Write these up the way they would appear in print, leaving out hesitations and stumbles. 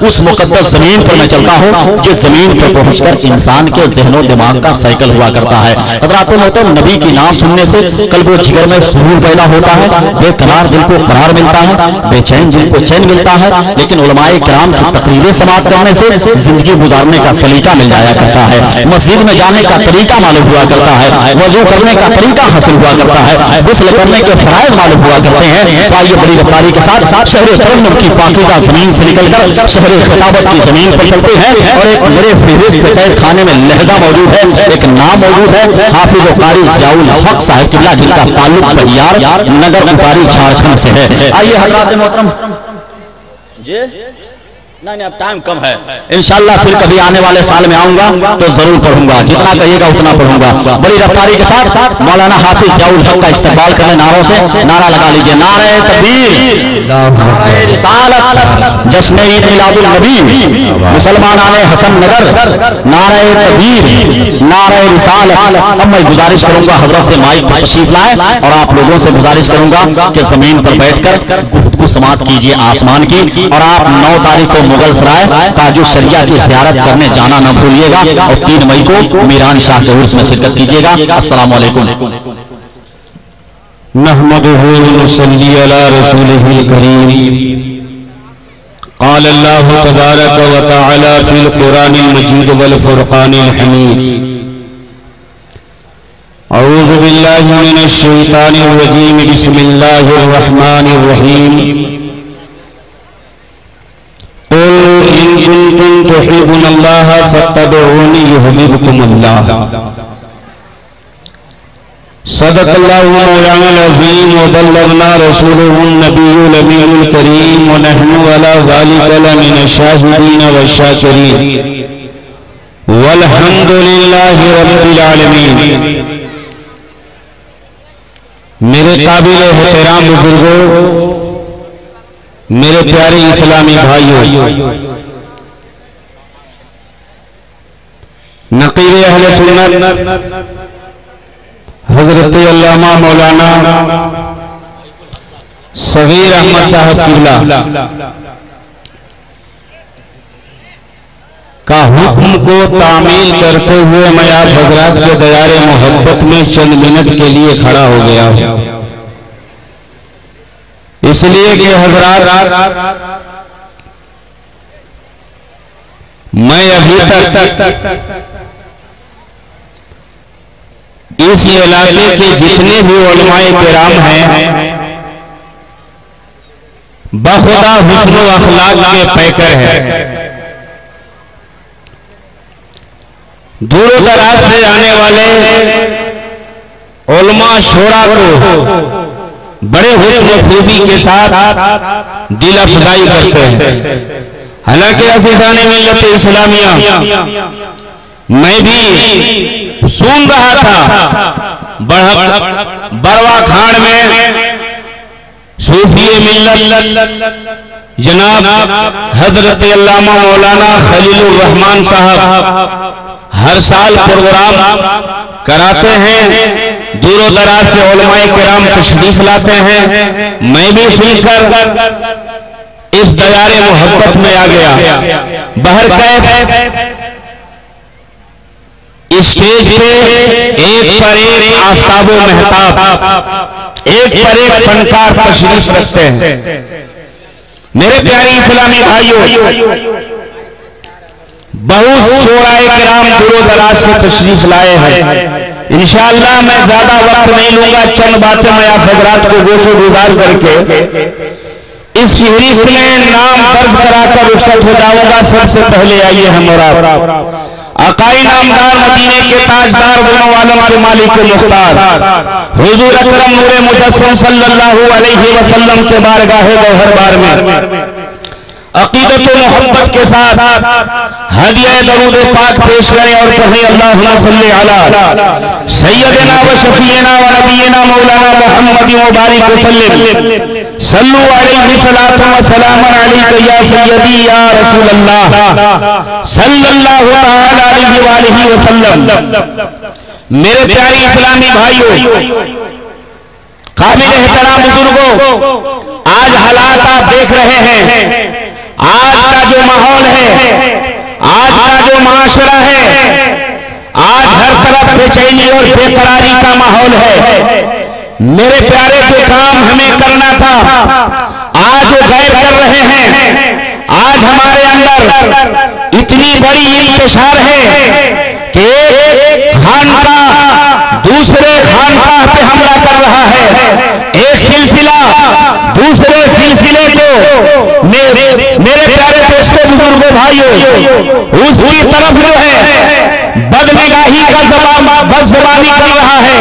उस मुकद्दस जमीन पर मैं चलता हूँ जिस जमीन पर पहुंचकर इंसान के ज़हनो दिमाग का साइकिल हुआ करता है। हज़रात मोहतरम, नबी की नाम सुनने से कल्बो जिगर में सुरूर पैदा होता है, बेकरार दिल को करार मिलता है, बेचैन दिल को चैन मिलता है। लेकिन उलमाए किराम की तकरीरें समाअत करने से जिंदगी गुजारने का सलीका मिल जाया करता है, मस्जिद में जाने का तरीका मालूम हुआ करता है, वजू करने का तरीका हासिल हुआ करता है, गुस्ल करने के फराइज मालूम हुआ करते हैं। तो आइए बड़ी रफ्तारी के साथ शहर तरन्नुम की पाकीज़ा जमीन से निकलकर शहर खिताबत की जमीन पर चलते हैं और एक बड़े फहरिस्त कैद खाने में लहजा मौजूद है, एक नाम मौजूद है, हाफिज कारी ज़ियाउल हक साहब किबला, जिनका ताल्लुक बहियार नगर उपारी झारखंड से है। आइए हज़रात मोहतरम जी, नहीं अब टाइम कम है, इंशाअल्लाह फिर कभी आने वाले साल में आऊंगा तो जरूर पढ़ूंगा, जितना कहिएगा उतना पढ़ूंगा। बड़ी रफ्तारी के साथ मौलाना हाफिज ज़ियाउल हक का इस्तेमाल करने नारों से नारा लगा लीजिए। नारे तकबीर, नारे रिसालत, जश्न ईद मिलादुल नबी, मुसलमान आने हसन नगर, नारे तकबीर, नारे रिसालत। अब मैं गुजारिश करूंगा हजरत से माइक पर तशरीफ लाए और आप लोगों से गुजारिश करूंगा कि जमीन पर बैठकर गुफ्तगू समाअत कीजिए आसमान की, और आप 9 तारीख को मुगल सराय ताजुश शरिया की ज़ियारत करने जाना न भूलिएगा और 3 मई को मीरान शाह के उर्स में शिरकत कीजिएगा। अस्सलाम वालेकुम। नहमदुहु व नसल्ली अला रसूलिहिल करीम। क़ाल अल्लाहु तबारक व तआला फ़िल क़ुरानिल मजीद वल फ़ुरक़ानिल हमीद। अऊज़ु बिल्लाहि मिनश शैतानिर रजीम। बिस्मिल्लाहिर रहमानिर रहीम। कुन्तुम तुहिब्बुनल्लाह फत्तबिऊनी युहब्बुकुमुल्लाह। सदक़ल्लाहु मौलानाल अज़ीम व बल्लगना रसूलुहुन नबियुल अमीनुल करीम व नहनु अला ज़ालिका लमिनश शाहिदीन व शाकिरीन वल्हम्दुलिल्लाहि रब्बिल आलमीन। मेरे काबिल एहतराम बुजुर्गों, मेरे प्यारे इस्लामी भाइयों, नक़ीब अहले सुन्नत हजरत अल्लामा मौलाना सगीर अहमद साहब किबला का हुक्म को तामील करते हुए मैं आप हजरात के दयारे मोहब्बत में चंद मिनट के लिए खड़ा हो गया हूं, इसलिए कि हजरात मैं अभी तक इस इलाके के जितने भी उलमाए किराम हैं बखुदा हुस्न व अखलाक के पैकर हैं। दूर दराज से आने वाले उलमा शोरा को बड़े हुस्न खूबी के साथ दिल अफजाई करते हैं। हालांकि अज़ीज़ाने मिल्लत इस्लामिया, मैं भी सुन रहा था बड़वा खान में सूफी मिल्लत जनाब हजरत अल्लामा मौलाना खलीलुर रहमान साहब हर साल प्रोग्राम कराते हैं, दूरों दराज से उलमाए किराम तशरीफ लाते हैं। मैं भी सुनकर इस दयारे मोहब्बत में आ गया। बहरकैफ स्टेज पे एक पर एक आफताबो मेहताब, एक पर एक फनकार तशरीफ रखते हैं। मेरे प्यारे इस्लामी भाइयों, बहुत शोराए किराम दूरों दराज से तशरीफ लाए हैं। इंशाअल्लाह मैं ज्यादा वक्त नहीं लूंगा, चंद बातें मैं आप हजरात को गोशो गुजार करके इस फहरिस्त में नाम दर्ज कराकर रुखसत हो जाऊंगा। सबसे पहले आइए हमारा अकाई नामदार मदीने के ताजदार गुणों वालों के मालिक मुख्तार हुजूर अकरम नूरे मुजस्सम सल्लल्लाहु अलैहि वसल्लम के बारगाहे गौहर बार में अकीदत मोहब्बत के साथ हदिया दरूद पाक पेश करें और कहें अल्लाहुम्मा सल्ली अला सय्यदना व शफीना व नबीना मौलाना मुहम्मद व बारिक वसल्लम सल्लु अलैहि सलातु व सलाम अलैका या सय्यदी या रसूल अल्लाह सल्लल्लाहु तआला अलैहि वसल्लम। मेरे प्यारे इस्लामी भाइयों, काबिल एहतराम बुजुर्गों, आज हालात आप देख रहे हैं। आज का जो माहौल माशरा है, आज हर तरफ बेचैनी और बेकरारी का माहौल है। मेरे प्यारे जो काम हमें करना था आज वो गैर कर रहे हैं। आज हमारे अंदर इतनी बड़ी इंतशार है कि एक खानका दूसरे खानका पे हमला कर रहा है। एक सिलसिला दूसरे सिलसिले को मेरे प्यारे दोस्तों बुजुर्गों भाइयों उसकी तरफ जो है बदनिगाही का बदजुबानी कर रहा है।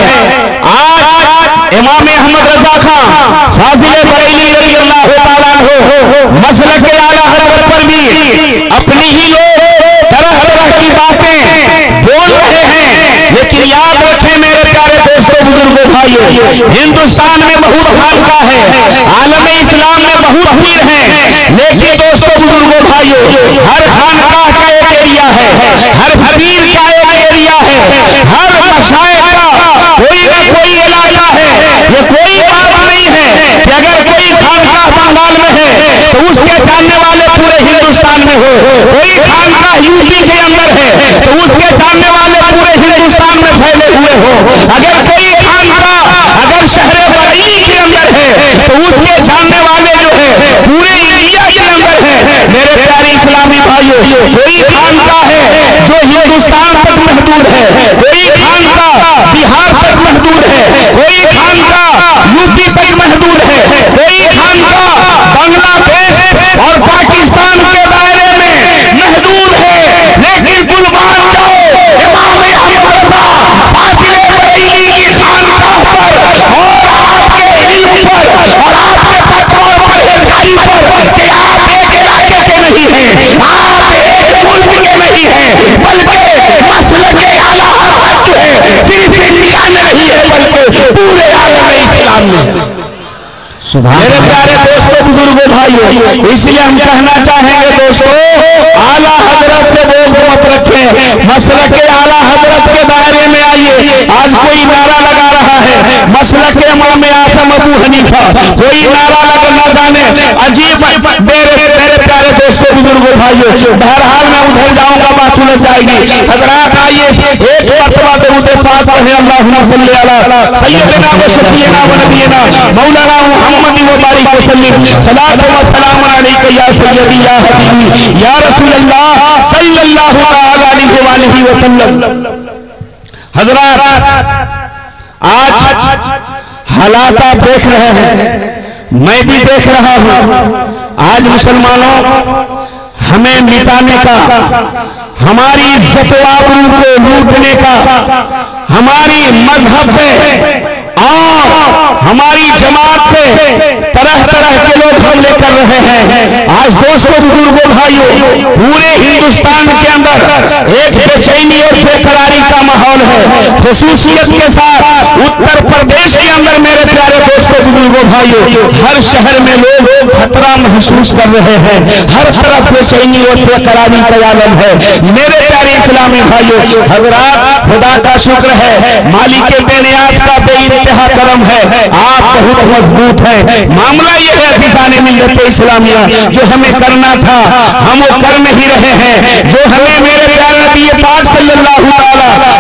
आज इमाम अहमद रजा खां फाजिल बरेली रज़ियल्लाहु ताला अन्हु मसलक आला हज़रत पर भी अपनी ही लोग तरह तरह की बातें बोल रहे हैं। लेकिन याद रखें मेरे प्यारे दोस्तों बुजुर्गों भाइयों, हिंदुस्तान में बहुत खानका है, आलम इस्लाम में बहुत पीर हैं, लेकिन दोस्तों बुजुर्गों भाइयों हर खानका का एक एरिया है, हर पीर का एक एरिया है, हर मशाइख का कोई ना कोई इलाका है। ये कोई बात नहीं है कि अगर कोई खानका बंगाल में है तो उसके जानने वाले पूरे हिंदुस्तान में हो, कोई खानका यूपी के अंदर है तो उसके जानने वाले पूरे हिंदुस्तान में फैले हुए हो, अगर कोई खानका अगर शहर बरेली के अंदर है तो उसके जानने वाले जो है पूरे इंडिया के अंदर है। मेरे प्यारे इस्लामी भाइयों, कोई खानका है जो हिंदुस्तान तक महदूद है, कोई खानका बिहार तक महदूद है, कोई खानका यूपी तक महदूद है, कोई खानका बांग्लादेश और पाकिस्तान के दायरे में महदूद है। लेकिन कुर्बान जाओ इमाम अहमद रजा फाजिल बरेली की खानकाह पर और आपके इल्म पर और आपके फतवा और परहेजगारी पर कि आप एक इलाके के नहीं हैं, आप एक मुल्क के नहीं हैं, बल्कि मसलक आला हज़रत जो है सिर्फ इंडिया में नहीं है बल्कि पूरे आलम इस्लाम में है। मेरे प्यारे दोस्तों बुजुर्गों भाइयों, इसलिए हम कहना चाहेंगे दोस्तों आला हजरत से बोझ मत रखें, मसलक आला हजरत के दायरे में आइए। आज कोई नारा लगा रहा है मसलक इमाम आज़म अबू हनीफा, कोई नारा लगा न जाने अजीब। मेरे प्यारे दोस्तों बुजुर्गों भाइयों, बहरहाल मैं उधर जाऊंगा बात उलझ जाएगी। हजरात आइए एक मरतबा दरूद पाक पढ़ें, अल्लाहुम्मा सल्ली अला सय्यिदना व शफीना व नबीना मौलाना मुहम्मद व बारिक वसल्लिम सलातो व सलाम अलैका या सय्यदी या हबीबी या रसूल अल्लाह सल्लल्लाहु अलैहि वसल्लम। हजरात आज हालात आप देख रहे हैं, मैं भी देख रहा हूं। आज मुसलमानों हमें मिटाने का, हमारी इज्जत व आबरू को लूटने का, हमारी मजहब पे और हमारी जमात पे तरह तरह के लोग हमले कर रहे हैं। आज दोस्तों बुजुर्गों भाइयों, पूरे हिंदुस्तान के अंदर एक बेचैनी और बेकरारी का माहौल है। खुसूसियत के साथ उत्तर प्रदेश के अंदर मेरे प्यारे दोस्तों बुजुर्गों भाइयों, हर शहर में लोग खतरा महसूस कर रहे हैं, हर तरफ बेचैनी और बेकरारी का आलम है। मेरे प्यारे इस्लामी भाइयों, हजरात खुदा का शुक्र है, मालिक बेनियाज का बेइंतहा करम है, आप बहुत मजबूत हैं। मामला यह है अज़ीज़ाने मिल्लत इस्लामिया, जो हमें करना था हम वो कर नहीं रहे हैं। जो हमें मेरे प्यारे नबी पाक सल्लल्लाहु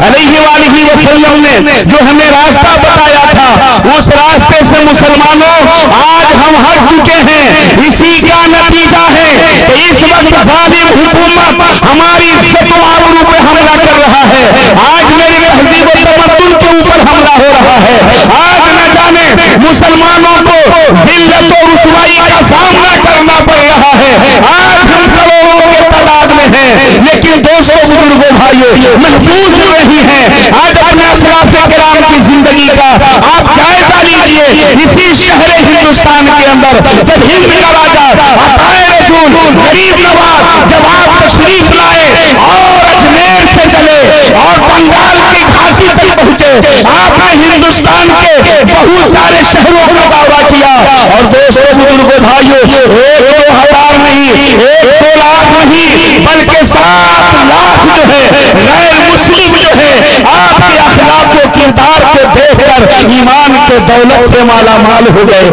अलैहि वसल्लम ने जो हमें रास्ता बताया था, उस रास्ते से मुसलमानों आज हम हट चुके हैं। इसी का नतीजा है कि इस वक्त जालिम हुकूमत हमारी इज्जत व आबरू पे हमला कर रहा है। आज मेरी तहजीब व तमद्दुन के ऊपर हमला हो रहा है। आज न जाने मुसलमानों को जिल्लत और रुसवाई का सामना करना पड़ रहा है। आज हम करोड़ों के तादाद में हैं, लेकिन दोस्तों बुजुर्गों भाइयों महफूज नहीं है। आज अपने असलाफ़े किराम की जिंदगी का आप जायजा लीजिए। इसी शहर हिंदुस्तान के अंदर जब हिंद का राजा अताए रसूल गरीब नवाज जब आप तशरीफ लाए और अजमेर से चले और बंगाल की घाटी तक पहुंचे, आपने हिंदुस्तान के बहुत सारे शहरों का दौरा किया। और दोस्तों बुजुर्गों भाइयों, 1-2 हज़ार नहीं, 1-2 लाख नहीं, बल्कि 7 लाख जो है गैर मुस्लिम जो है आपके अखलाक को किरदार को देखकर ईमान के दौलत से माला माल हो गए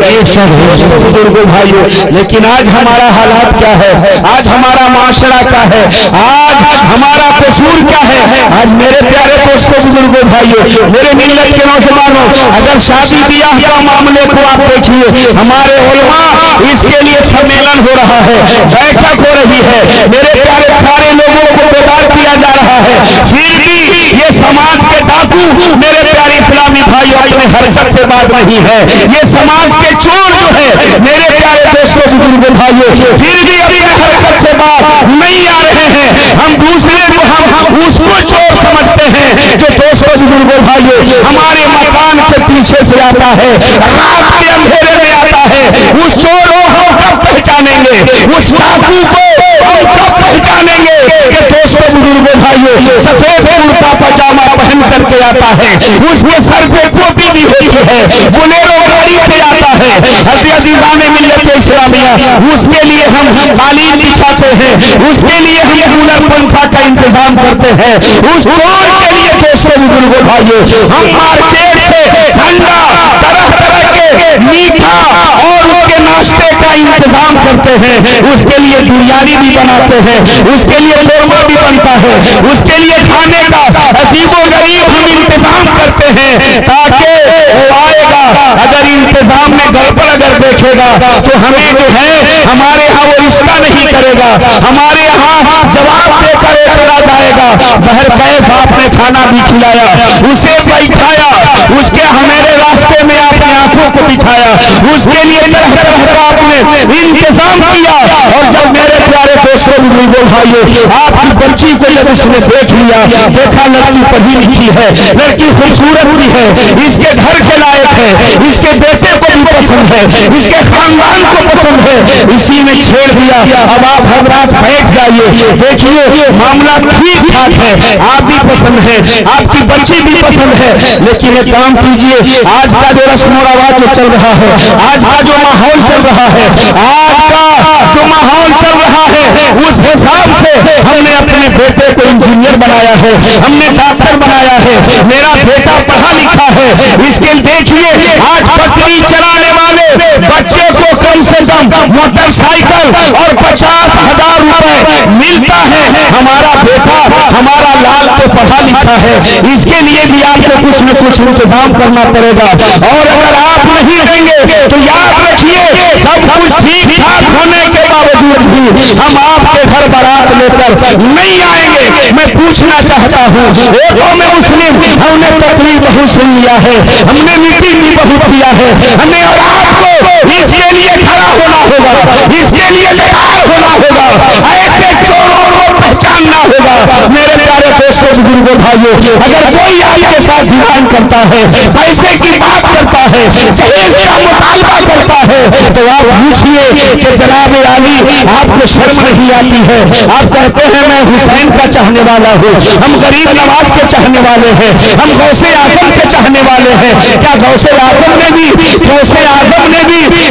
बुजुर्गों भाइयों। लेकिन आज हमारा हालात क्या है, आज हमारा माशरा क्या है, आज हमारा कसूर क्या है। आज मेरे प्यारे दोस्तों बुजुर्गों भाइयों, मेरे मिल्लत के नौजवानों, अगर शादी ब्याह का मामले को आप देखिए, हमारे उलमा इसके लिए सम्मेलन हो रहा है, बैठक हो रही है, मेरे प्यारे सारे लोगों को बेदार किया जा रहा है, फिर भी ये समाज के डाकू मेरे प्यारे इस्लामी भाइयों अपने हरकत से बात नहीं है। ये समाज के चोर जो है मेरे प्यारे दोस्तों बुजुर्गों भाइयों, फिर भी अपने हरकत से बात नहीं आ रहे हैं। हम दूसरे को हम उसको चोर समझते हैं जो दोस्तों बुजुर्गों भाइयों हमारे मकान के पीछे से आता है, रात के अंधेरे में आता है। उस चोर को हम कब पहचानेंगे, उस डाकू को हम कब पहचानेंगे कि दोस्तों बुजुर्गों भाइयों सफेद कुर्ता पजामा पहन करके आता है, उसके सर पे टोपी भी होती है, बोलेरो गाड़ी से आता है। अज़ीज़ाने मिल्लत इस्लामिया, उसके लिए हम कालीन बिछाते हैं, उसके लिए हम कूलर पंखा का इंतजाम करते हैं। उस चोर के लिए दोस्तों बुजुर्गों भाइयों हम मार्केट से ठंडा तरह तरह के मीठा और उसके नाश्ते का इंतजाम करते हैं। उसके लिए बिरयानी भी बनाते हैं, उसके लिए कोरमा भी बनता है, उसके लिए खाने का अजीबो गरीब हम इंतजाम करते हैं ताकि वो आएगा। अगर इंतजाम में गड़बड़ अगर देखेगा तो हमें जो है हमारे यहाँ वो रिश्ता नहीं करेगा, हमारे यहाँ जवाब देकर चला जाएगा। बहर कैफ आपने खाना भी खिलाया, उसे बैठाया, उसके हमारे रास्ते में आपने आंखों को बिठाया, उसके लिए तरह तरह का आपने इंतजाम किया। और जब मेरे प्यारे दोस्तों बुजुर्गों भाइयों आपकी बच्ची को जब उसने देख लिया, देखा लड़की पढ़ी लिखी है, लड़की खूबसूरत भी है, इसके घर के लायक है, इसके बेटे को भी पसंद है, इसके खानदान को पसंद है, इसी में छेड़ दिया। अब आप हजरात बैठ जाइए, देखिए मामला ठीक ठाक है, आप भी पसंद है, आपकी बच्ची भी पसंद है। लेकिन एक काम कीजिए, आज का जो रस्म और रवाज जो चल रहा है, आज का जो माहौल चल रहा है, आज का जो माहौल चल रहा है, उस हिसाब से हमने अपने बेटे को इंजीनियर बनाया है, हमने डॉक्टर बनाया है, मेरा बेटा पढ़ा लिखा है। इसके देखिए आज पटरी चलाने वाले बच्चे को कम से कम मोटरसाइकिल और 50,000 रुपए मिलता है। हमारा बेटा हमारा लाल तो पढ़ा लिखा है, इसके लिए भी आपको कुछ न कुछ इंतजाम करना पड़ेगा। और अगर आप नहीं देंगे तो याद रखिए सब कुछ ठीक ठाक होने के बावजूद भी हम आपके घर बारात लेकर नहीं आएंगे। मैं पूछना चाहता हूँ, एक में मुस्लिम हमने तकरीर बहुत सुन लिया है, हमने मीटिंग भी बहुत किया है, हमें और आपको इसके लिए खड़ा होना होगा, इसके लिए तैयार होना होगा, ऐसे चोरों को पहचानना होगा। मेरे प्यारे दोस्तों बुजुर्गों भाइयों, अगर कोई आपके साथ ध्यान करता है, पैसे की बात करता है, दहेज का मुतालबा करता है, तो आप पूछिए कि जनाब अली आपको शर्म नहीं आती है? आप कहते हैं मैं हुसैन का चाहने वाला हूँ, हम गरीब नवाज के चाहने वाले हैं, हम गौसे आजम के चाहने वाले हैं। क्या गौसे आजम ने भी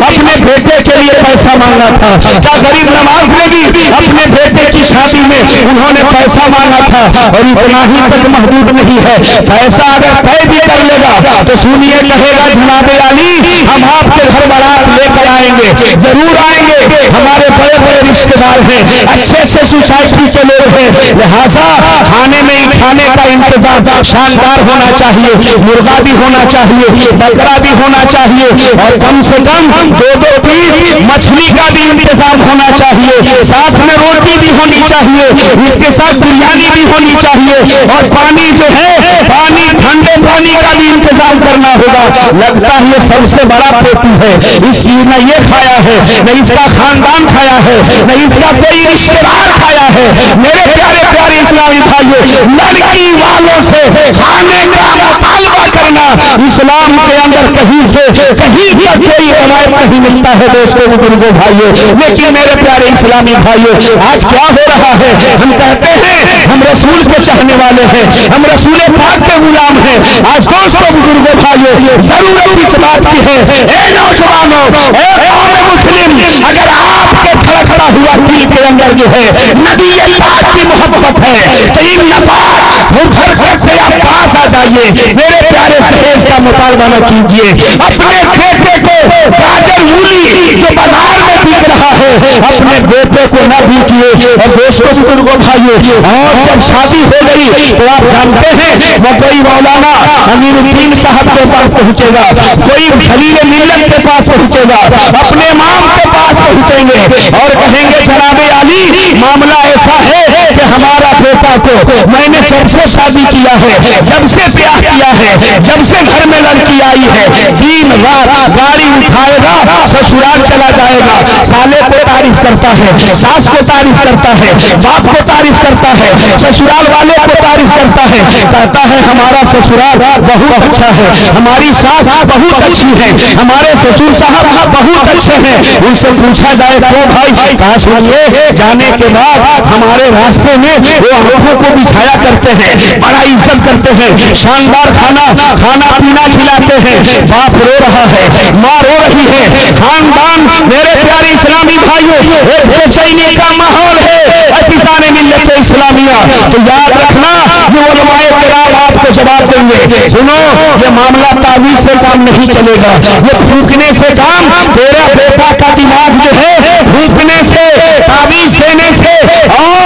अपने बेटे के लिए पैसा मांगा था? क्या गरीब नवाज ने भी अपने बेटे की शादी में उन्होंने पैसा मांगा था? और इतना ही तक महदूद नहीं है, पैसा अगर तय भी कर लेगा तो सुनिए कहेगा जनाब अली हम आपके घर बारात लेकर आएंगे, जरूर आएंगे, हमारे बड़े बड़े रिश्तेदार हैं, अच्छे अच्छे सोसाइटी के लोग हैं, लिहाजा खाने में खाने का इंतजाम शानदार होना चाहिए, मुर्गा भी होना चाहिए, बकरा भी होना चाहिए, और कम से कम 2-2 पीस मछली का भी इंतजाम होना चाहिए, साथ में रोटी भी होनी चाहिए, इसके साथ बिरयानी भी होनी चाहिए, और पानी जो है पानी ठंडे पानी का भी इंतजाम करना होगा। लगता है ये सबसे बड़ा पेटू है, इसकी न ये खाया है, न इसका खानदान खाया है, न इसका कोई रिश्तेदार खाया है। मेरे प्यारे प्यारे इस्लामी भाइयों, लड़की वालों से खाने का मुतालबा करना इस्लाम के अंदर कहीं तक कोई रवायत नहीं मिलता है दोस्तों बुजुर्गों भाइयों। लेकिन मेरे प्यारे इस्लामी भाइयों, आज क्या हो रहा है? हम कहते हैं हम रसूल को चाहने वाले हैं, हम रसूल पाक के गुलाम हैं। आज दोस्तों बुजुर्गों भाइयों, जरूरत इस बात की है, ए नौजवानों, ए कौम मुस्लिम, अगर आपके धड़कता हुआ दिल के अंदर जो है नबी पाक की मोहब्बत है तो इन नबात से आप पास आ जाइए। मेरे प्यारे सहेज का का मुतालबा न कीजिए। अपने बेटे को गाजर मूली जो बाजार में बिक रहा है अपने बेटे को न बिकिए। और दोस्तों बुजुर्गों भाइयों, और जब शादी हो गई तो आप जानते हैं वो कोई मौलाना अमीरुद्दीन साहब के पास पहुंचेगा, कोई खलील मिल्लत के पास पहुंचेगा, अपने इमाम के पास पहुंचेंगे और कहेंगे जनाबे अली मामला ऐसा है कि हमारा बेटा को मैंने जब से शादी किया है, जब से ब्याह किया है, जब से घर में लड़की आई है, दिन रात गाड़ी उठाएगा, ससुराल चला जाएगा, साले को तारीफ करता है, सास को तारीफ करता है, बाप को तारीफ करता है, ससुराल वाले को तारीफ करता है, कहता है हमारा ससुराल बहुत अच्छा है, हमारी सास बहुत अच्छी है, हमारे ससुर साहब बहुत अच्छे हैं। उनसे पूछा जाए तो भाई कहा सुनिए, जाने के बाद हमारे रास्ते में वो आंखों को बिछाया करते हैं, बड़ा इज्जत करते हैं, शानदार खाना पीना खिलाते हैं, बाप रो रहा है, माँ रो रही है, खानदान मेरे प्यारे इस्लामी भाइयों एक बेचैनी का माहौल है अज़ीज़ाने मिल्लत इस्लामिया। तो याद रखना ये उलमाए किराम आपको जवाब देंगे, सुनो ये मामला तावीज़ से काम नहीं चलेगा, ये फूंकने से काम, तेरा बेटा का दिमाग जो है फूंकने से, तावीज़ देने से और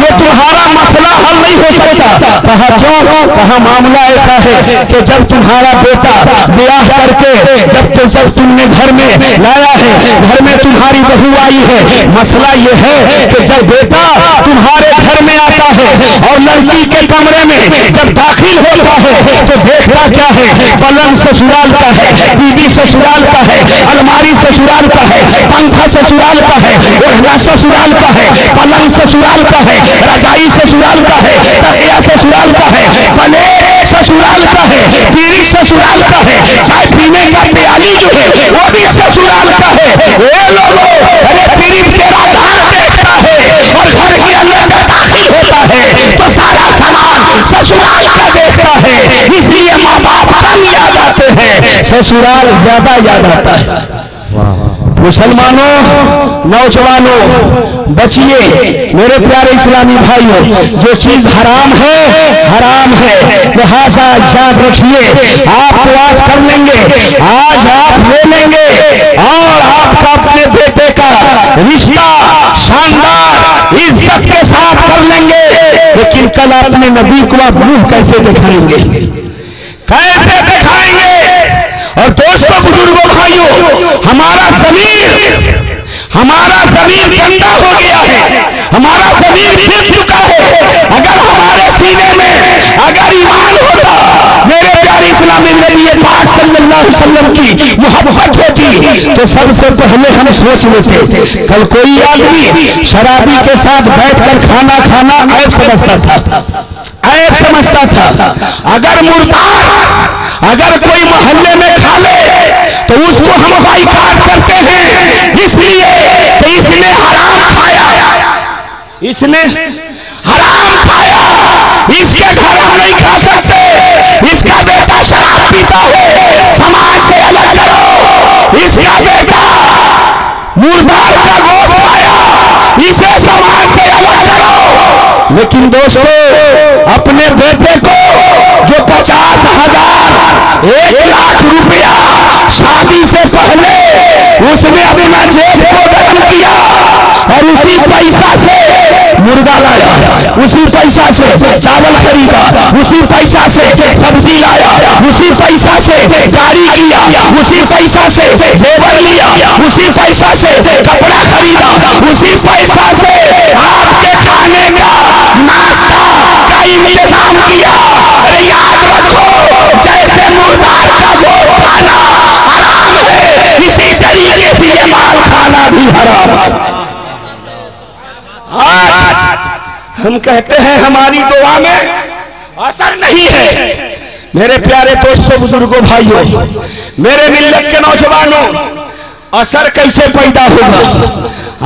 ये तुम्हारा मसला हल नहीं हो सकता। कहा क्यों? कहा मामला ऐसा है कि जब तुम्हारा बेटा ब्याह करके जब तुमने घर में लाया है, घर में तुम्हारी बहू आई है, मसला ये है कि जब बेटा तुम्हारे घर में आता है और लड़की के कमरे में जब दाखिल होता है तो देखता क्या है, पलंग ससुराल का है, बीबी ससुराल का है, अलमारी ससुराल का है, पंखा ससुराल का है, ओढ़ना ससुराल का है, पलंग ससुराल का है, रजाई ससुराल का है, तकिया ससुराल का है, प्लेट ससुराल का है, पीरी ससुराल का है, चाय पीने का प्याली जो है वो भी ससुराल का है। ये लोगों अरे सिर्फ तेरा दान देखता है और घर के अंदर जब दाखिल होता है तो सारा सामान ससुराल का देखता है, इसलिए माँ बाप कम याद आते हैं, ससुराल ज्यादा याद आता है। मुसलमानों, नौजवानों, बचिए मेरे प्यारे इस्लामी भाइयों, जो चीज हराम है लिहाजा याद रखिए, आप तो आज कर लेंगे, आज आप ले लेंगे और आपका अपने बेटे का रिश्ता शानदार इज्जत के साथ कर लेंगे, लेकिन कल अपने नबी को आप मुंह कैसे दिखाएंगे, कैसे दिखाएंगे? और दोस्तों बुजुर्गों भाइयों, हमारा ज़मीर गंदा हो गया है, हमारा ज़मीर फिर चुका है। अगर हमारे सीने में अगर ईमान होता, मेरे प्यारे इस्लामी नबी पाक सल्लल्लाहु अलैहि वसल्लम की मोहब्बत होती तो सबसे पहले हम सोच लेते। कल कोई आदमी शराबी के साथ बैठकर खाना ऐब समझता था, अगर मुर्दार अगर कोई मोहल्ले में खा ले तो उसको हम बाइकाट करते हैं, इसलिए कि इसने हराम खाया, इसके घर हम नहीं खा सकते, इसका बेटा शराब पीता है, समाज से अलग करो, इसका बेटा मुर्दार का गोश्त खाया, इसे समाज से अलग करो। लेकिन दोस्तों अपने बेटे को जो 50,000 1,00,000 रुपया शादी से पहले उसने अपना जेब को गर्म किया और उसी पैसा से मुर्गा लाया, उसी पैसा से चावल खरीदा, उसी पैसा से सब्जी लाया, उसी पैसा से गाड़ी किया, उसी पैसा से जेवर लिया, उसी पैसा से कपड़ा खरीदा, उसी पैसा से आपके खाने का नाश्ता का इंतजाम किया। अरे याद रखो, जैसे मुर्दार का गोश्त खाना हराम है, इसी तरीके से ये माल खाना भी हराम है। आज हम कहते हैं हमारी दुआ में असर नहीं है। मेरे प्यारे दोस्तों बुजुर्गों भाइयों, मेरे मिल्लत के नौजवानों, असर कैसे पैदा होगा?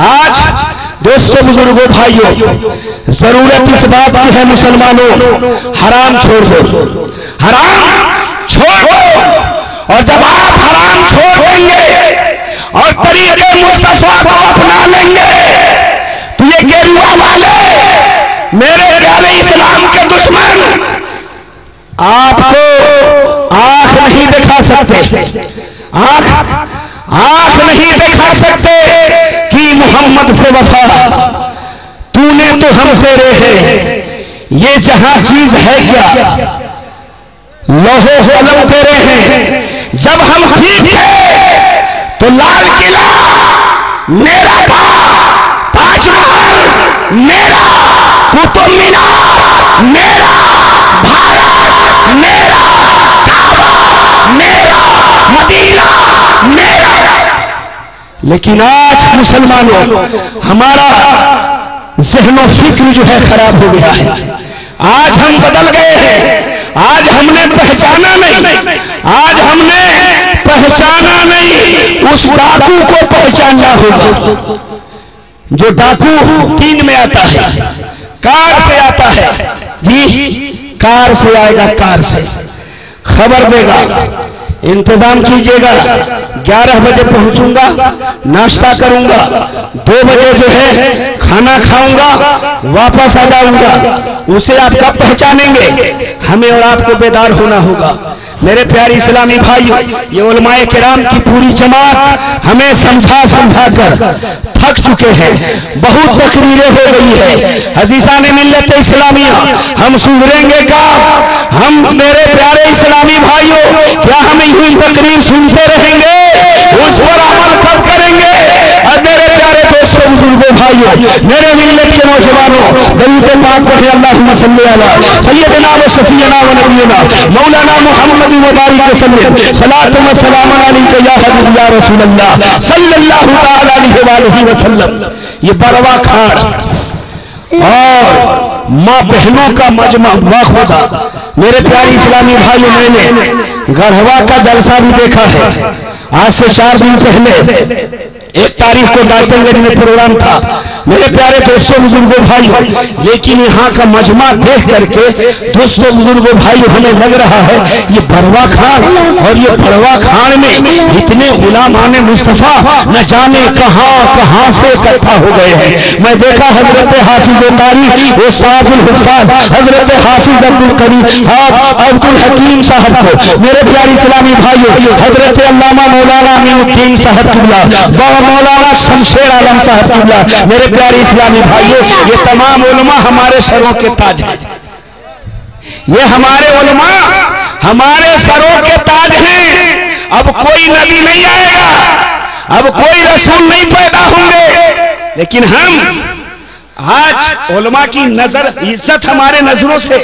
आज दोस्तों बुजुर्गों भाइयों, जरूरत इस बात की है मुसलमानों, हराम छोड़ दो, हराम छोड़ दो। और जब आप हराम छोड़ देंगे और तरीके मुस्तफा को अपना लेंगे तो ये गेरुआ वाले, मेरे प्यारे इस्लाम के दुश्मन, आपको आंख नहीं सकते, आंख नहीं दिखा सकते कि मोहम्मद से वफा तूने तो हम तेरे हैं, ये जहां चीज है क्या लोहो कलम तेरे हैं। जब हम ठीक थे तो लाल किला मेरा था, ताजमहल मेरा, कुतुब मीनार मेरा, भारत मेरा, काबा मेरा, मदीना मेरा। लेकिन आज मुसलमानों हमारा ज़हनो फिक्र जो है खराब हो गया है। आज हम बदल गए हैं, आज हमने पहचाना नहीं, आज हमने पहचाना नहीं। उस डाकू को पहचानना होगा जो डाकू 3 में आता है, कार से आता है जी, कार से आएगा, कार से खबर देगा, इंतजाम कीजिएगा, 11 बजे पहुंचूंगा, नाश्ता करूंगा, 2 बजे जो है खाना खाऊंगा, वापस आ जाऊंगा। उसे आप कब पहचानेंगे? हमें और आपको बेदार होना होगा। मेरे प्यारे इस्लामी भाइयों, ये उलमाए किराम की पूरी जमात हमें समझा कर थक चुके हैं। बहुत तकरीरें हो गई है, हजीसा ने मिल्लत इस्लामिया, हम सुधरेंगे का? हम मेरे प्यारे इस्लामी भाइयों, क्या हम यूं तकरीर सुनते रहेंगे? उस पर अमल कब करेंगे? और मेरे प्यारे दोस्तों, बुजुर्गों, भाइयों, मेरे मिल्लत के नौजवानों, दरूद पाक पढ़े अल्लाहुम्मा सल्ली अला सय्यदना व शफीना व नबीना मौलाना मुहम्मद व बारिक वसल्लम, सलातु व सलाम अलैका या हबीब या रसूल अल्लाह सल्लल्लाहु तआला अलैहि वसल्लम। ये बरवा खाड़ और माँ बहनों का मजमा हुआ खुदा। मेरे प्यारे इस्लामी भाइयों, मैंने गढ़वा का जलसा भी देखा है। आज से 4 दिन पहले 1 तारीख को डाल्टनगंज में प्रोग्राम था। मेरे प्यारे दोस्तों, बुजुर्गों, भाइयों, लेकिन यहाँ का मजमा देख करके दोस्तों, बुजुर्गों, भाइयों, हमें लग रहा है ये बरवा खान, और ये बरवा खान में इतने गुलामान मुस्तफा न जाने कहां से इकट्ठा हो गए हैं। मैं देखा हजरत हाफिज कारी उस्तादुल हुफ्फाज हजरत हाफिज अब्दुल हकीम साहब को, मेरे प्यारे इस्लामी भाइयों, हजरत अल्लामा मौलाना अमीनुद्दीन साहब किबला, मौलाना शमशेर आलम साहब किबला, मेरे प्यारे इस्लामी भाइयों, ये तमाम उलमा हमारे सरों के ताज हैं। ये हमारे उलमा हमारे सरों के ताज हैं। अब कोई नबी नहीं आएगा, अब कोई रसूल नहीं पैदा होंगे, लेकिन हम आज उलमा की नजर, इज्जत हमारे नजरों से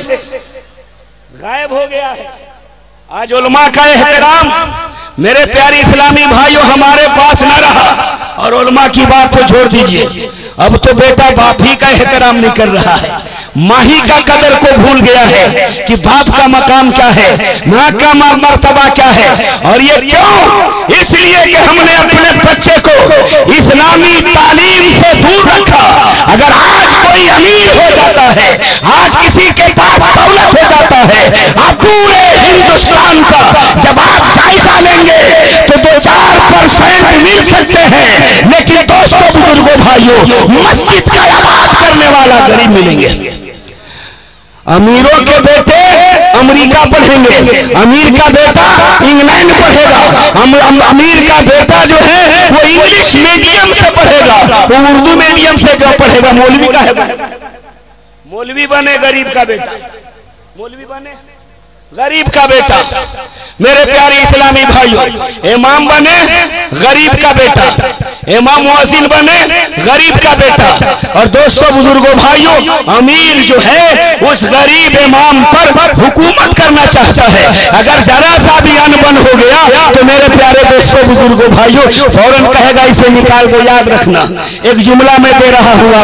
गायब हो गया है। आज उलमा का एहतराम मेरे प्यारे इस्लामी भाइयों हमारे पास न रहा। और उलमा की बात तो छोड़ दीजिए, अब तो बेटा बाप ही का एहतराम नहीं कर रहा है, माँ ही का कदर को भूल गया है कि बाप का मकाम क्या है, माँ का मर्तबा क्या है। और ये क्यों? इसलिए कि हमने अपने बच्चे को इस्लामी तालीम से दूर रखा। अगर आज कोई अमीर हो जाता है, आज किसी के पास दौलत हो जाता है, आप पूरे हिंदुस्तान का जब आप जायजा लेंगे तो 2-4% मिल सकते हैं, लेकिन दोस्तों, बुजुर्गों, भाइयों, मस्जिद का आबाद करने वाला गरीब मिलेंगे। अमीरों के बेटे अमेरिका पढ़ेंगे, अमीर का बेटा इंग्लैंड पढ़ेगा, अमीर का बेटा जो है वो इंग्लिश मीडियम से पढ़ेगा, वो उर्दू मीडियम से क्यों पढ़ेगा? मौलवी का है, मौलवी बने गरीब का बेटा, मौलवी बने गरीब का बेटा। मेरे प्यारे इस्लामी भाइयों, इमाम बने गरीब का बेटा, इमाम मुअज्जिन बने गरीब का बेटा। और दोस्तों, बुजुर्गों, भाइयों, अमीर जो है उस गरीब इमाम पर हुकूमत करना चाहता है। अगर जरा सा भी अनबन हो गया तो मेरे प्यारे दोस्तों, बुजुर्गों, भाइयों, फौरन कहेगा इसे निकाल दो। याद रखना, एक जुमला मैं दे रहा हूं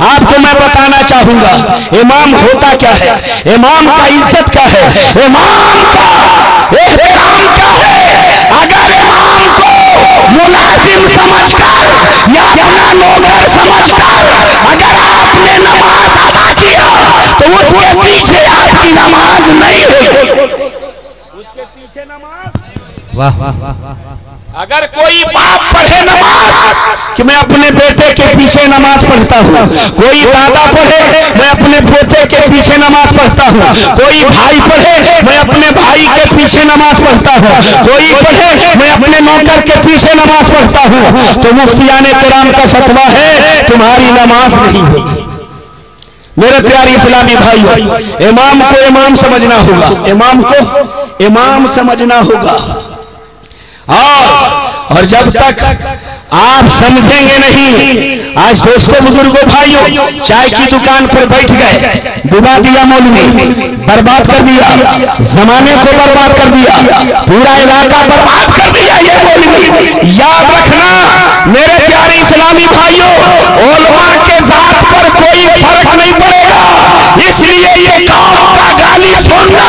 आपको मैं बताना चाहूंगा, इमाम होता क्या है, इमाम का इज्जत क्या है, इमाम का एहतराम क्या है। अगर इमाम को मुलाजिम समझकर या अपना नौकर समझकर अगर आपने नमाज अदा किया तो उसके पीछे आपकी नमाज नहीं है, उसके पीछे नमाज। वाह वाह वाह वाह। अगर कोई बाप पढ़े नमाज कि मैं अपने बेटे के पीछे नमाज पढ़ता हूँ, कोई दादा पढ़े मैं अपने पोते के पीछे नमाज पढ़ता हूँ, कोई भाई पढ़े मैं अपने भाई के पीछे नमाज पढ़ता हूँ, कोई पढ़े मैं अपने नौकर के पीछे नमाज पढ़ता हूँ, तो मुफ्तियाने किराम का फतवा है तुम्हारी नमाज नहीं होगी। मेरे प्यारे इस्लामी भाइयों, इमाम को इमाम समझना होगा, इमाम को इमाम समझना होगा। और जब तक आप समझेंगे नहीं, आज दोस्तों बुजुर्गों भाइयों चाय की दुकान पर बैठ गए, डुबा दिया मौलवी, बर्बाद कर दिया, जमाने को बर्बाद कर दिया, पूरा इलाका बर्बाद कर दिया ये मौलवी। याद रखना मेरे प्यारे इस्लामी भाइयों, उलमा के जात पर कोई फर्क नहीं पड़ेगा, इसलिए ये कौम का गाली सुनना,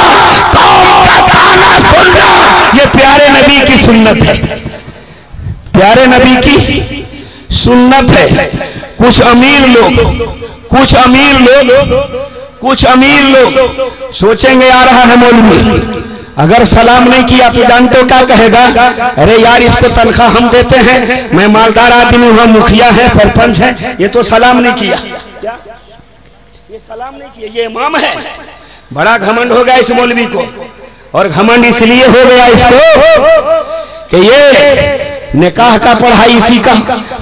कौम का ताना सुनना ये प्यारे नबी की सुन्नत है, प्यारे नबी की सुन्नत है। कुछ अमीर लोग सोचेंगे आ रहा है मौलवी, अगर सलाम नहीं किया तो जानते हो क्या कहेगा, अरे यार इसको तनख्वाह हम देते हैं, मैं मालदार आदमी हूं, मुखिया है, सरपंच है, ये तो सलाम नहीं किया, ये सलाम नहीं किया, ये इमाम है। बड़ा घमंड हो गया इस मौलवी को, और घमंड इसलिए हो गया इसको कि ये निकाह का पढ़ाई इसी का,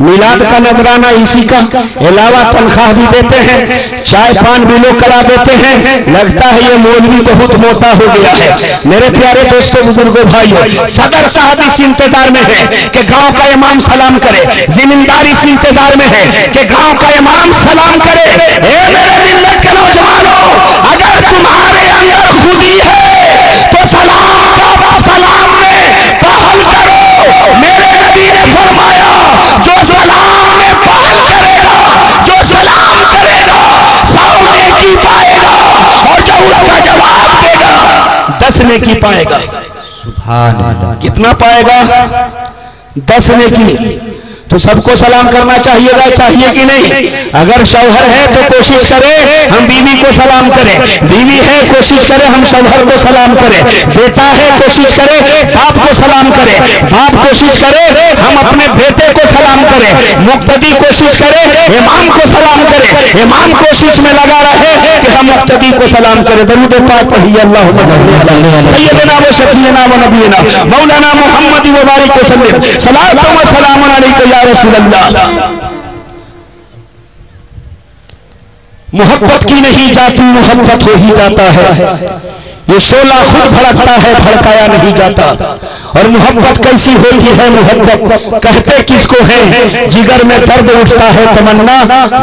मिलाद का नजराना इसी का, अलावा तनख्वाह भी देते हैं, चाय पान भी लोग करा देते हैं। लगता है ये मौलवी बहुत मोटा हो गया है। मेरे प्यारे दोस्तों बुजुर्गों भाइयों, सदर साहब इस इंतजार में है कि गांव का इमाम सलाम करे, जिम्मेदार इस इंतजार में है कि गांव का इमाम सलाम करे। ए मेरे मिल्लत के नौजवानों, अगर तुम्हारे अंदर खुदी है तो सलाम में पहल करो। मेरे नबी ने फरमाया जो सलाम में पहल करेगा, जो सलाम करेगा 100 नेकी पाएगा, और जो उसका जवाब देगा 10 नेकी पाएगा। सुभान अल्लाह। कितना पाएगा? 10 नेकी। तो सबको सलाम करना चाहिए कि नहीं? अगर शौहर है तो कोशिश करे हम बीवी को सलाम करें, बीवी है कोशिश करे हम शौहर को सलाम करें, बेटा है कोशिश करे बाप को सलाम करे, बाप कोशिश करे हम अपने बेटे को सलाम करें, मुक्तदी कोशिश करे इमाम को सलाम करे, इमाम कोशिश में लगा रहे कि हम मुक्तदी को सलाम करें। दरूद पाक पढ़िए, अल्लाहुम्मा सय्यदना व शफीना व नबीना मौलाना मुहम्मद व बारिक वसल्लम सलातो व सलामुन अलैका या रसूल अल्लाह। मोहब्बत की नहीं जाती, मोहब्बत हो ही जाता है। ये शोला खुद भड़कता है, भड़काया नहीं जाता। और मोहब्बत कैसी होती है? मोहब्बत कहते किसको है? जिगर में दर्द उठता है, तमन्ना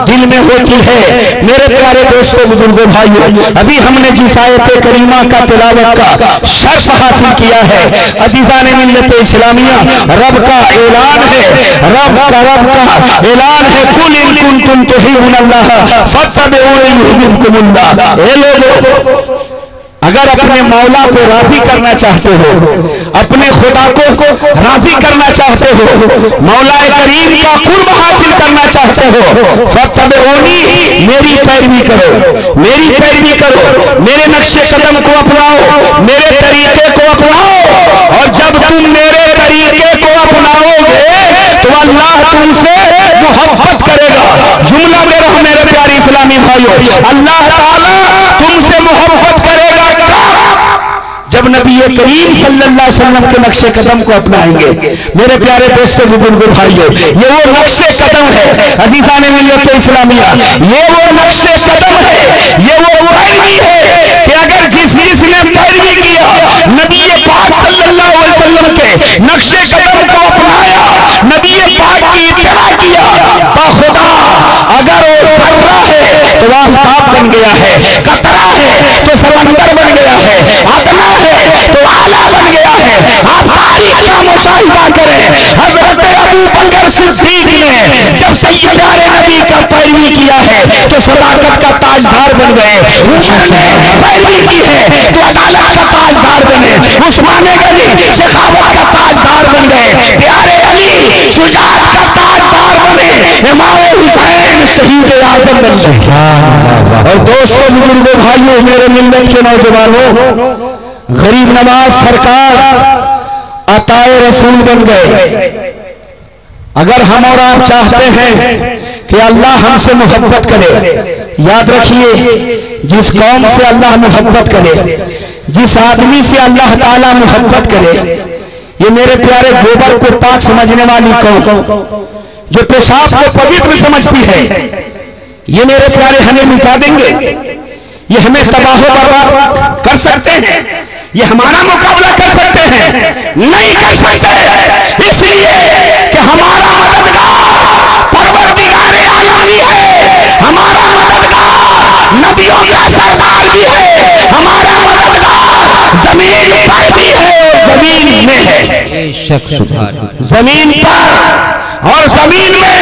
दिल में होती है। मेरे प्यारे दोस्तों बुजुर्गों भाइयों, अभी हमने जिस आयत करीमा का तिलावत का शर्फ हासिल किया है, अजीजान मिल्लत इस्लामिया, रब का ऐलान है, रब का ऐलान है, कुल इन कुंतुम तुहिब्बुनल्लाह फत्तबिऊनी युहिब्बुकुमुल्लाह। ए लोगों, अगर अपने मौला को राजी करना चाहते हो, अपने खुदा को राजी करना चाहते हो, मौला करीम का कुर्ब हासिल करना चाहते हो, फत्तबिऊनी, मेरी पैरवी करो, मेरी पैरवी करो, मेरे नक्शे कदम को अपनाओ, मेरे तरीके को अपनाओ। और जब तुम मेरे तरीके को अपनाओगे तो अल्लाह तुमसे मोहब्बत करेगा। जुमला मेरा मेरे प्यारे इस्लामी भाइयों, अल्लाह ताला तुमसे मोहब्बत करेगा जब नबी करीम सल्लल्लाहु अलैहि वसल्लम के नक्शे कदम को अपनाएंगे। मेरे प्यारे दोस्तों बुजुर्गों भाइयों, ये वो नक्शे कदम है अज़ीज़ान मिल्लत इस्लामिया, ये वो नक्शे कदम है, ये वो पैरवी है कि अगर जिसने पैरवी किया, नबी पाक सल्लल्लाहु अलैहि वसल्लम के नक्शे कदम को अपनाया, नबी पाक की इत्तबा किया, बाखुदा अगर वो कर्रा है तो आफताब बन गया है, कतरा है तो समंदर बन गया है, अदना है तो आला बन गया है। आप तारीख का मुशाहिदा करें, हजरत अबू बकर सिद्दीक ने जब सैयद प्यारे नबी का पैरवी किया है तो सदाकत का ताजदार बन गए, उसने पैरवी की है तो अदालत का ताजदार बने, उस्मान गनी सखावत का ताजदार बन गए, प्यारे अली शुजाअत का ताजदार बने, इमाम हुसैन शहीद आजम बन गए। और दोस्तों बुजुर्गों भाइयों, मेरे मिल्लत के नौजवानों, गरीब नवाज सरकार अताए रसूल बन गए। अगर हम और आप चाहते हैं कि अल्लाह हमसे मोहब्बत करे, याद रखिए जिस कौम से अल्लाह मोहब्बत करे, जिस आदमी से अल्लाह ताला मोहब्बत करे, ये मेरे प्यारे गोबर को पाक समझने वाली कौम जो पेशाब को पवित्र समझती है, ये मेरे प्यारे हमें मिटा देंगे, ये हमें तबाह बर्बाद कर सकते हैं, ये हमारा मुकाबला कर सकते हैं? नहीं कर सकते, इसलिए कि हमारा मददगार परवरदिगार आलम भी है, हमारा मददगार नबियों का सरदार भी है, हमारा मददगार जमीन पर भी है, जमीन में है, जमीन पर और जमीन में।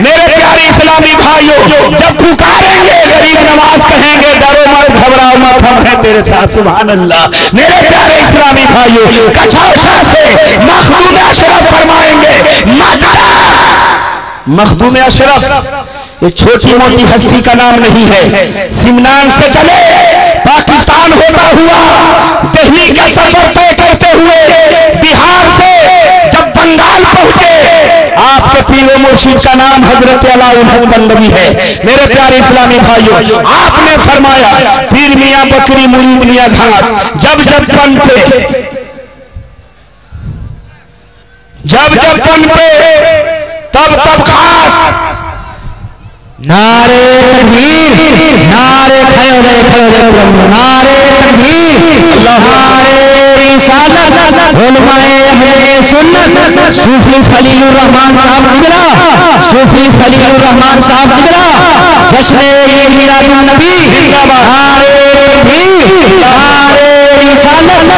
मेरे प्यारे इस्लामी भाइयों, जब पुकारेंगे गरीब नवाज कहेंगे डरो मत घबराओ मत हम हैं तेरे साथ। सुभान अल्लाह। मेरे प्यारे इस्लामी भाइयों, कछौछा से मखदूम अशरफ फरमाएंगे मखदूम अशरफ ये छोटी मोटी हस्ती का नाम नहीं है। सिमनान से चले पाकिस्तान होता हुआ दिल्ली का सफर तय करते हुए बिहार से जब बंगाल पहुंचे, आपके पीर मुर्शिद का नाम हजरत अलाउल नबी है। मेरे प्यारे इस्लामी भाइयों, आपने फरमाया पीर मियां बकरी मुरीद मियां घास जब जब पनपे, जब जब पनपे तब तब घास। नारे तकबीर, नारे खड़े नारे तकबीर, नारे रिसालत, उलमाए अहले सुन्नत, सूफी खलीलुर रहमान साहब किबला, सूफी खलीलुर रहमान साहब किबला, जश्न ईद मिलादुन नबी जिंदाबाद, नारे तकबीर, नारे रिसालत,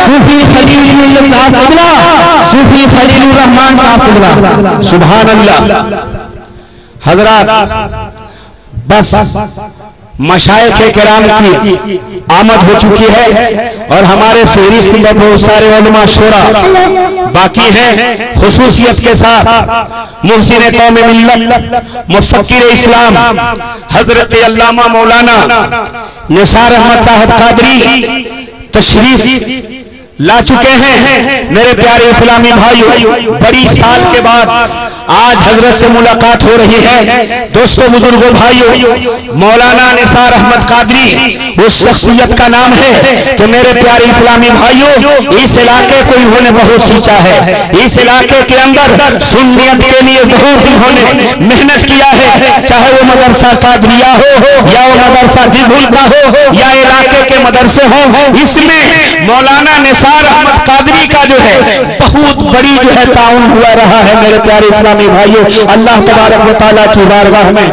सूफी खलीलुर साहब किबला, सूफी खलीलुर रहमान साहब किबला। सुभान अल्लाह। हजरात, बस मशाइख किराम की आमद हो चुकी है और हमारे फहरिस्त में बहुत सारे उलमा शोरा बाकी हैं। खुसूसियत के साथ मुहसिन कौम मिल्लत मुफक्किर इस्लाम हजरत अल्लामा मौलाना निसार अहमद साहब कादरी तशरीफ ला चुके हैं। मेरे प्यारे इस्लामी भाइयों, बड़ी साल के बाद आज हजरत से मुलाकात हो रही है। दोस्तों बुजुर्गों भाइयों, मौलाना निसार अहमद कादरी उस शख्सियत का नाम है कि मेरे प्यारे इस्लामी भाइयों, इस इलाके को इन्होंने बहुत सींचा है। इस इलाके के अंदर सुन्नियत के लिए बहुत इन्होंने मेहनत किया है, चाहे वो मदरसा कादरिया हो या वो मदरसा दिगुल का हो या इलाके के मदरसे हो। इसमें मौलाना निसार अहमद कादरी का जो है बहुत बड़ी जो है ताउन हुआ रहा है। मेरे प्यारे इस्लामी भाइयों, अल्लाह तबारक व तआला की बारगाह में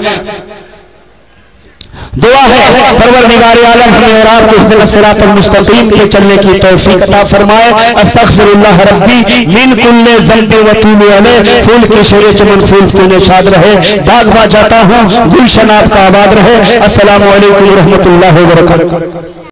दुआ है परवरदिगार आलम हमें और आपको इहदिना सिरातल मुस्तकीम के चलने की तौफीक अता फरमाए। अस्तगफिरुल्लाह रब्बी मिन कुल्ले ज़ंबि व तूबु अलैहि। फूल के शेरे चमन फूल तूने शाद रहे, बाग बा जाता हूँ गुलशन आपका आबाद रहे। अस्सलामु अलैकुम व रहमतुल्लाहि व बरकातहू।